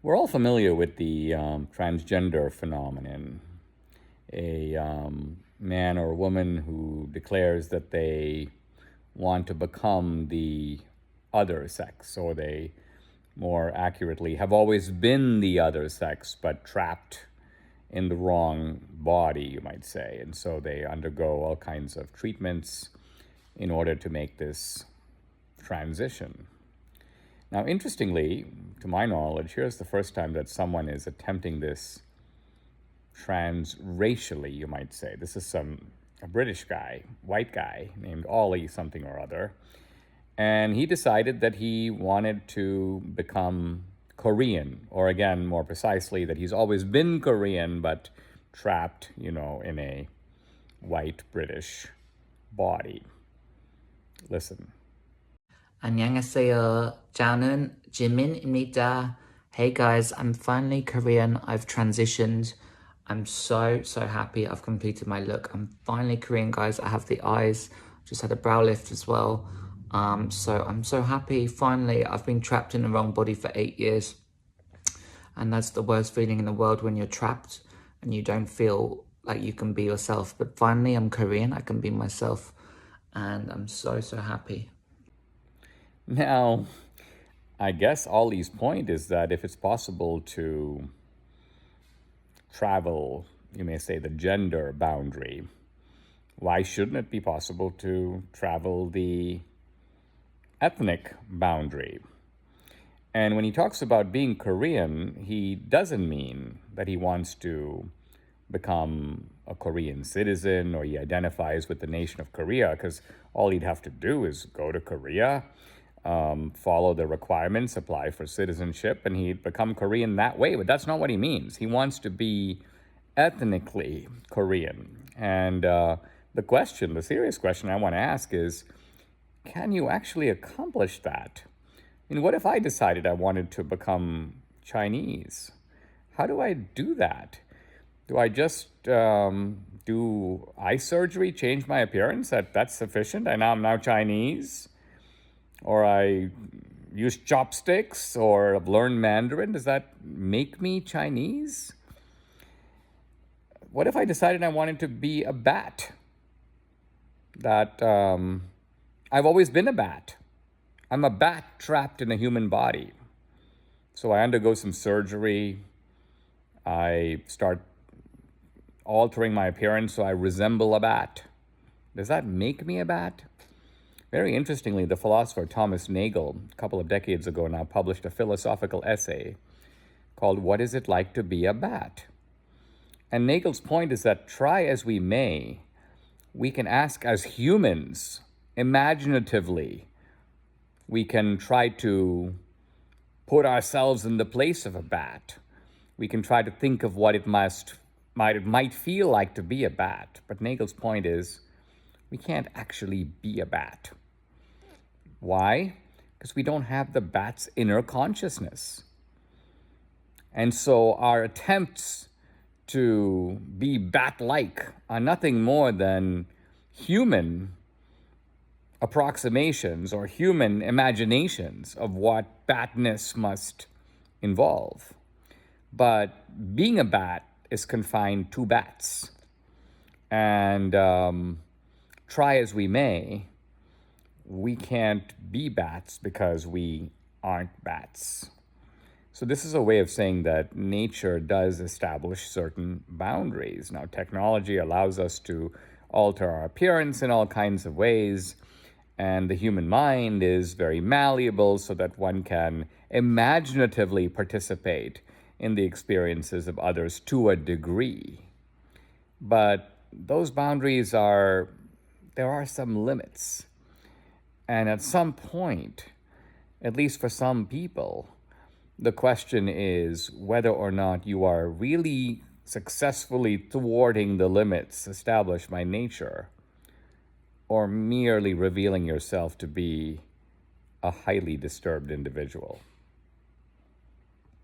We're all familiar with the transgender phenomenon. A man or woman who declares that they want to become the other sex, or they more accurately have always been the other sex, but trapped in the wrong body, you might say. And so they undergo all kinds of treatments in order to make this transition. Now, interestingly, to my knowledge, here's the first time that someone is attempting this transracially, you might say. This is a British guy, white guy, named Ollie something or other. And he decided that he wanted to become Korean, or again, more precisely, that he's always been Korean, but trapped, in a white British body. Listen. 안녕하세요. 저는 지민입니다. Hey guys, I'm finally Korean. I've transitioned. I'm so happy I've completed my look. I'm finally Korean, guys. I have the eyes. Just had a brow lift as well. So I'm so happy. Finally, I've been trapped in the wrong body for 8 years. And that's the worst feeling in the world, when you're trapped and you don't feel like you can be yourself. But finally, I'm Korean. I can be myself. And I'm so happy. Now, I guess Ollie's point is that if it's possible to travel, you may say, the gender boundary, why shouldn't it be possible to travel the ethnic boundary? And when he talks about being Korean, he doesn't mean that he wants to become a Korean citizen or he identifies with the nation of Korea, because all he'd have to do is go to Korea, follow the requirements, apply for citizenship, and he'd become Korean that way. But that's not what he means. He wants to be ethnically Korean. And the serious question I want to ask is, can you actually accomplish that? I mean, what if I decided I wanted to become Chinese? How do I do that? Do I just do eye surgery, change my appearance? That's sufficient? I'm now Chinese? Or I use chopsticks, or have learned Mandarin? Does that make me Chinese? What if I decided I wanted to be a bat? That I've always been a bat. I'm a bat trapped in a human body. So I undergo some surgery. I start altering my appearance so I resemble a bat. Does that make me a bat? Very interestingly, the philosopher Thomas Nagel, a couple of decades ago now, published a philosophical essay called "What Is It Like to Be a Bat?" And Nagel's point is that, try as we may, we can ask as humans, imaginatively, we can try to put ourselves in the place of a bat. We can try to think of what it might feel like to be a bat. But Nagel's point is, we can't actually be a bat. Why? Because we don't have the bat's inner consciousness. And so our attempts to be bat-like are nothing more than human approximations or human imaginations of what batness must involve. But being a bat is confined to bats. And try as we may, we can't be bats because we aren't bats. So this is a way of saying that nature does establish certain boundaries. Now, technology allows us to alter our appearance in all kinds of ways, and the human mind is very malleable so that one can imaginatively participate in the experiences of others to a degree. But those boundaries there are some limits. And at some point, at least for some people, the question is whether or not you are really successfully thwarting the limits established by nature, or merely revealing yourself to be a highly disturbed individual.